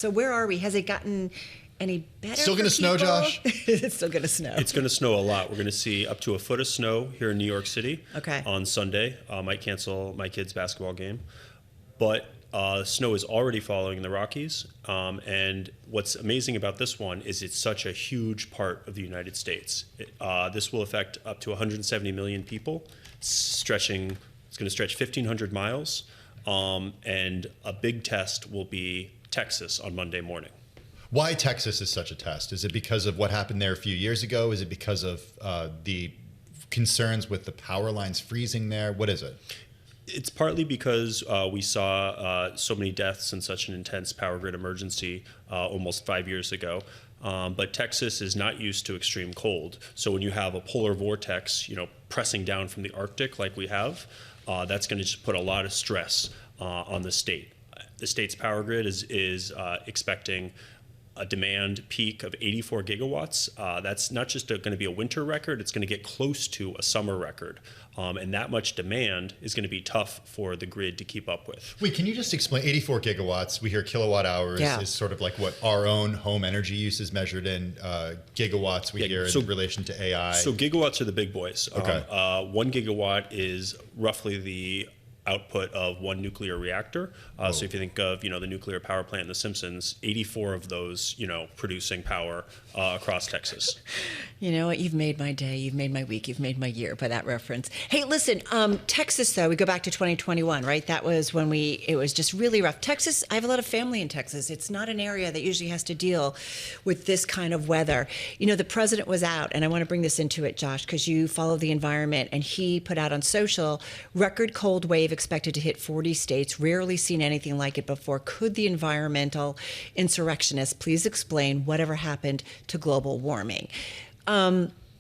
So where are we? Has it gotten any better? Still going to snow, Josh? It's still going to snow. It's going to snow a lot. We're going to see up to a foot of snow here in New York City on Sunday. Might cancel my kids' basketball game. But snow is already falling in the Rockies. And what's amazing about this one is it's such a huge part of the United States. This will affect up to 170 million people, it's going to stretch 1,500 miles. And a big test will be Texas on Monday morning. Why Texas is such a test? Is it because of what happened there a few years ago? Is it because of the concerns with the power lines freezing there? What is it? It's partly because we saw so many deaths in such an intense power grid emergency almost 5 years ago. But Texas is not used to extreme cold. So when you have a polar vortex, pressing down from the Arctic like we have, that's going to just put a lot of stress on the state. The state's power grid is expecting a demand peak of 84 gigawatts. That's not just going to be a winter record, it's going to get close to a summer record. And that much demand is going to be tough for the grid to keep up with. Wait, can you just explain 84 gigawatts? We hear kilowatt hours is sort of like what our own home energy use is measured in. Gigawatts we hear in relation to AI. So gigawatts are the big boys. Okay. 1 gigawatt is roughly the output of one nuclear reactor. So if you think of, the nuclear power plant in The Simpsons, 84 of those, producing power across Texas. You know what? You've made my day. You've made my week. You've made my year by that reference. Hey, listen, Texas, though, we go back to 2021, right? That was when it was just really rough. Texas, I have a lot of family in Texas. It's not an area that usually has to deal with this kind of weather. The president was out, and I want to bring this into it, Josh, because you follow the environment, and he put out on social, record cold wave expected to hit 40 states, rarely seen anything like it before. Could the environmental insurrectionists please explain whatever happened to global warming?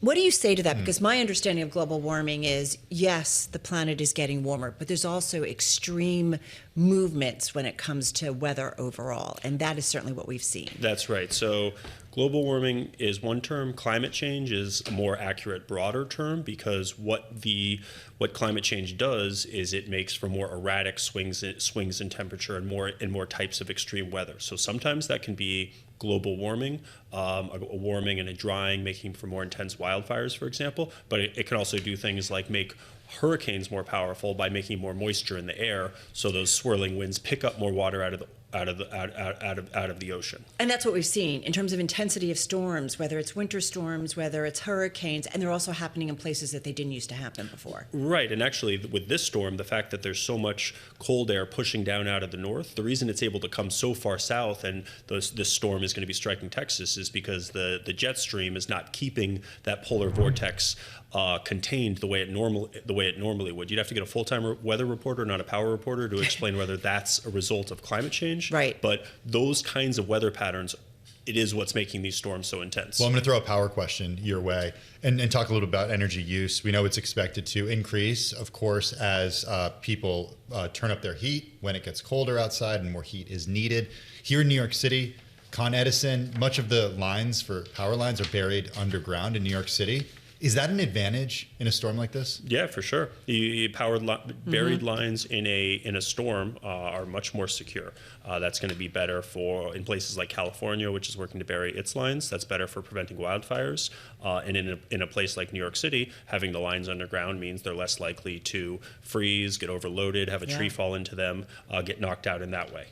What do you say to that? Because my understanding of global warming is, yes, the planet is getting warmer, but there's also extreme movements when it comes to weather overall, and that is certainly what we've seen. That's right. So global warming is one term. Climate change is a more accurate, broader term, because what climate change does is it makes for more erratic swings in temperature and more types of extreme weather. So sometimes that can be global warming, a warming and a drying, making for more intense wildfires, for example. But it can also do things like make hurricanes more powerful by making more moisture in the air, so those swirling winds pick up more water out of the ocean. And that's what we've seen in terms of intensity of storms, whether it's winter storms, whether it's hurricanes, and they're also happening in places that they didn't used to happen before. Right, and actually with this storm, the fact that there's so much cold air pushing down out of the north, the reason it's able to come so far south and this storm is going to be striking Texas is because the jet stream is not keeping that polar vortex contained the way it normally would. You'd have to get a full-time weather reporter, not a power reporter, to explain whether that's a result of climate change. Right. But those kinds of weather patterns, it is what's making these storms so intense. Well, I'm going to throw a power question your way and talk a little about energy use. We know it's expected to increase, of course, as people turn up their heat when it gets colder outside and more heat is needed. Here in New York City, Con Edison, much of the lines for power lines are buried underground in New York City. Is that an advantage in a storm like this? Yeah, for sure. Buried lines in a storm are much more secure. That's going to be better in places like California, which is working to bury its lines. That's better for preventing wildfires. And in a place like New York City, having the lines underground means they're less likely to freeze, get overloaded, have a tree fall into them, get knocked out in that way.